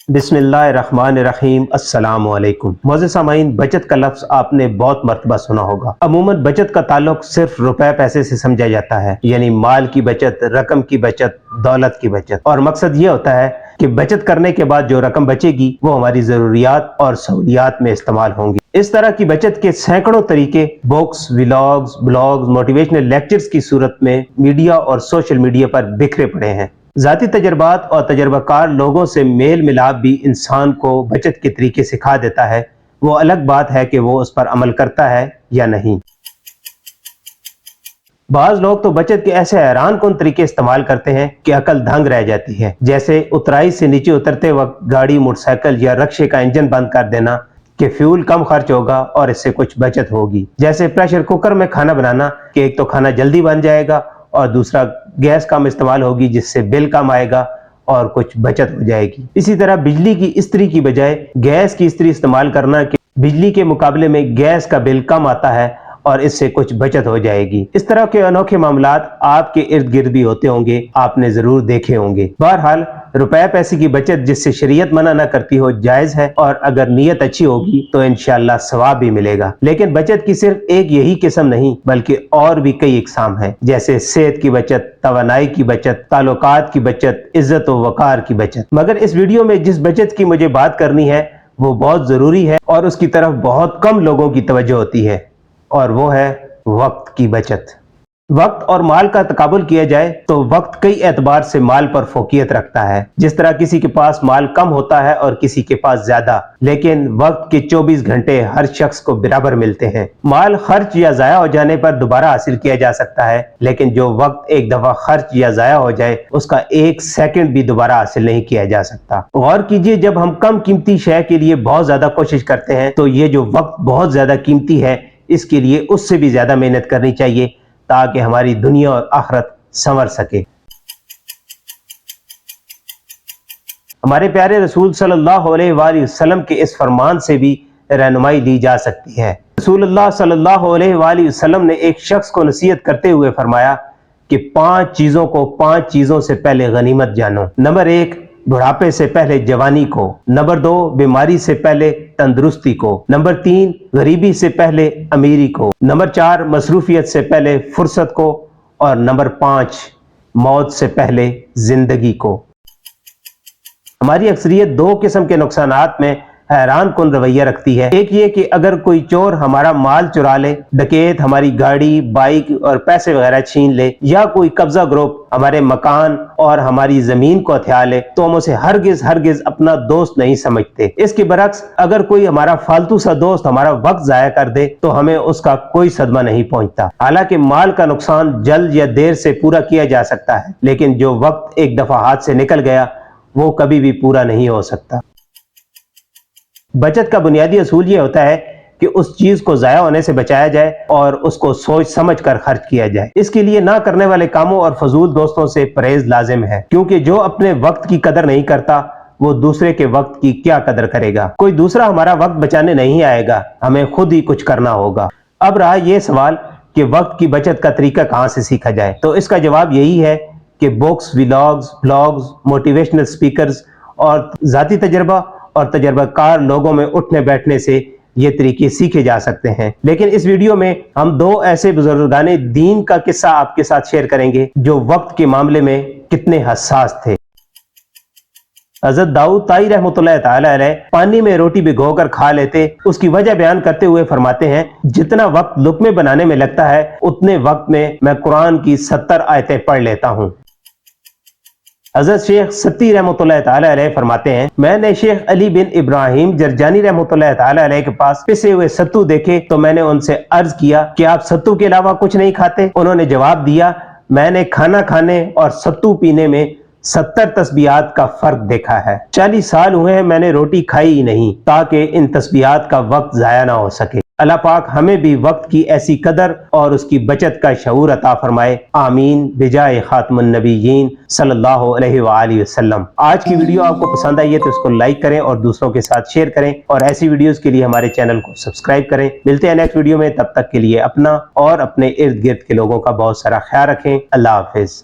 बिस्मिल्लाहिर्रहमानिर्रहीम। अस्सलाम वालेकुम। मोअज़्ज़िज़ सामाईन, बचत का लफ्ज़ आपने बहुत मर्तबा सुना होगा। अमूमन बचत का ताल्लुक सिर्फ रुपए पैसे से समझा जाता है, यानी माल की बचत, रकम की बचत, दौलत की बचत। और मकसद ये होता है कि बचत करने के बाद जो रकम बचेगी वो हमारी ज़रूरियात और सहूलियात में इस्तेमाल होंगी। इस तरह की बचत के सैकड़ों तरीके books, vlogs, blogs, motivational lectures की सूरत में मीडिया और सोशल मीडिया पर बिखरे पड़े हैं। ज़ाती तजर्बात और तजर्बाकार लोगों से मेल मिलाप भी इंसान को बचत के तरीके सिखा देता है। वो अलग बात है कि वो उस पर अमल करता है या नहीं। बाज़ लोग तो बचत के ऐसे हैरान कुन तरीके इस्तेमाल करते हैं कि अकल दंग रह जाती है। जैसे उतराई से नीचे उतरते वक्त गाड़ी, मोटरसाइकिल या रक्शे का इंजन बंद कर देना कि फ्यूल कम खर्च होगा और इससे कुछ बचत होगी। जैसे प्रेशर कुकर में खाना बनाना कि एक तो खाना जल्दी बन जाएगा और दूसरा गैस कम इस्तेमाल होगी जिससे बिल कम आएगा और कुछ बचत हो जाएगी। इसी तरह बिजली की इस्त्री की बजाय गैस की इस्त्री इस्तेमाल करना कि बिजली के मुकाबले में गैस का बिल कम आता है और इससे कुछ बचत हो जाएगी। इस तरह के अनोखे मामलात आपके इर्द गिर्द भी होते होंगे, आपने जरूर देखे होंगे। बहरहाल रुपए पैसे की बचत जिससे शरीयत मना न करती हो जायज है, और अगर नीयत अच्छी होगी तो इंशाअल्लाह सवाब भी मिलेगा। लेकिन बचत की सिर्फ एक यही किस्म नहीं बल्कि और भी कई इकसाम है, जैसे सेहत की बचत, तवानाई की बचत, ताल्लुकात की बचत, इज्जत व वकार की बचत। मगर इस वीडियो में जिस बचत की मुझे बात करनी है वो बहुत जरूरी है और उसकी तरफ बहुत कम लोगों की तवज्जो होती है, और वो है वक्त की बचत। वक्त और माल का तकाबुल किया जाए तो वक्त कई एतबार से माल पर फोकियत रखता है। जिस तरह किसी के पास माल कम होता है और किसी के पास ज्यादा, लेकिन वक्त के 24 घंटे हर शख्स को बराबर मिलते हैं। माल खर्च या जाया हो जाने पर दोबारा हासिल किया जा सकता है, लेकिन जो वक्त एक दफा खर्च या जाया हो जाए उसका एक सेकंड भी दोबारा हासिल नहीं किया जा सकता। गौर कीजिए, जब हम कम कीमती शय के लिए बहुत ज्यादा कोशिश करते हैं तो ये जो वक्त बहुत ज्यादा कीमती है इसके लिए उससे भी ज्यादा मेहनत करनी चाहिए ताकि हमारी दुनिया और आखिरत संवर सके। हमारे प्यारे रसूल सल्लल्लाहु अलैहि वसल्लम के इस फरमान से भी रहनुमाई ली जा सकती है। रसूलुल्लाह सल्लल्लाहु अलैहि वसल्लम ने एक शख्स को नसीहत करते हुए फरमाया कि 5 चीजों को 5 चीजों से पहले गनीमत जानो। नंबर 1, बुढ़ापे से पहले जवानी को। नंबर 2, बीमारी से पहले तंदुरुस्ती को। नंबर 3, गरीबी से पहले अमीरी को। नंबर 4, मसरूफियत से पहले फुर्सत को। और नंबर 5, मौत से पहले जिंदगी को। हमारी अक्सरियत 2 किस्म के नुकसानात में हैरान कुन रवैया रखती है। एक ये कि अगर कोई चोर हमारा माल चुरा ले, डकैत हमारी गाड़ी, बाइक और पैसे वगैरह छीन ले, या कोई कब्जा ग्रुप हमारे मकान और हमारी जमीन को हथिया ले, तो हम उसे हरगिज अपना दोस्त नहीं समझते। इसके बरक्स अगर कोई हमारा फालतू सा दोस्त हमारा वक्त जाया कर दे तो हमें उसका कोई सदमा नहीं पहुंचता। हालांकि माल का नुकसान जल्द या देर से पूरा किया जा सकता है, लेकिन जो वक्त एक दफा हाथ से निकल गया वो कभी भी पूरा नहीं हो सकता। बचत का बुनियादी असूल ये होता है कि उस चीज को जाया होने से बचाया जाए और उसको सोच समझ कर खर्च किया जाए। इसके लिए ना करने वाले कामों और फजूल दोस्तों से परहेज लाजिम है, क्योंकि जो अपने वक्त की कदर नहीं करता वो दूसरे के वक्त की क्या कदर करेगा। कोई दूसरा हमारा वक्त बचाने नहीं आएगा, हमें खुद ही कुछ करना होगा। अब रहा ये सवाल कि वक्त की बचत का तरीका कहां से सीखा जाए, तो इसका जवाब यही है कि books, vlogs, blogs, motivational speakers और जाती तजर्बा और तजर्बाकार लोगों में उठने बैठने से ये तरीके सीखे जा सकते हैं। लेकिन इस वीडियो में हम 2 ऐसे बुजुर्गाने दीन का किस्सा आपके साथ शेयर करेंगे जो वक्त के मामले में कितने हसास थे। हज़रत दाऊद ताई रहमतुल्लाह तआला अलैह पानी में रोटी भिगोकर खा लेते। उसकी वजह बयान करते हुए फरमाते हैं, जितना वक्त लुक़मे बनाने में लगता है उतने वक्त में मैं कुरान की 70 आयतें पढ़ लेता हूँ। हज़रत शेख सत्ती रहमतुल्लाह तआला अलैह फरमाते हैं, मैंने शेख अली बिन इब्राहिम जरजानी रहमतुल्लाह तआला अलैह के पास पिसे हुए सत्तू देखे तो मैंने उनसे अर्ज किया कि आप सत्तू के अलावा कुछ नहीं खाते? उन्होंने जवाब दिया, मैंने खाना खाने और सत्तू पीने में 70 तस्बीहात का फर्क देखा है। 40 साल हुए हैं मैंने रोटी खाई ही नहीं ताकि इन तस्बीहात का वक्त जाया ना हो सके। अल्लाह पाक हमें भी वक्त की ऐसी कदर और उसकी बचत का शऊर अता फरमाए। आमीन बिजाए खातमुन नबीयीन सल्लल्लाहु अलैहि वसल्लम। आज की वीडियो आपको पसंद आई है तो इसको लाइक करें और दूसरों के साथ शेयर करें, और ऐसी वीडियोस के लिए हमारे चैनल को सब्सक्राइब करें। मिलते हैं नेक्स्ट वीडियो में, तब तक के लिए अपना और अपने इर्द गिर्द के लोगों का बहुत सारा ख्याल रखें। अल्लाह हाफिज।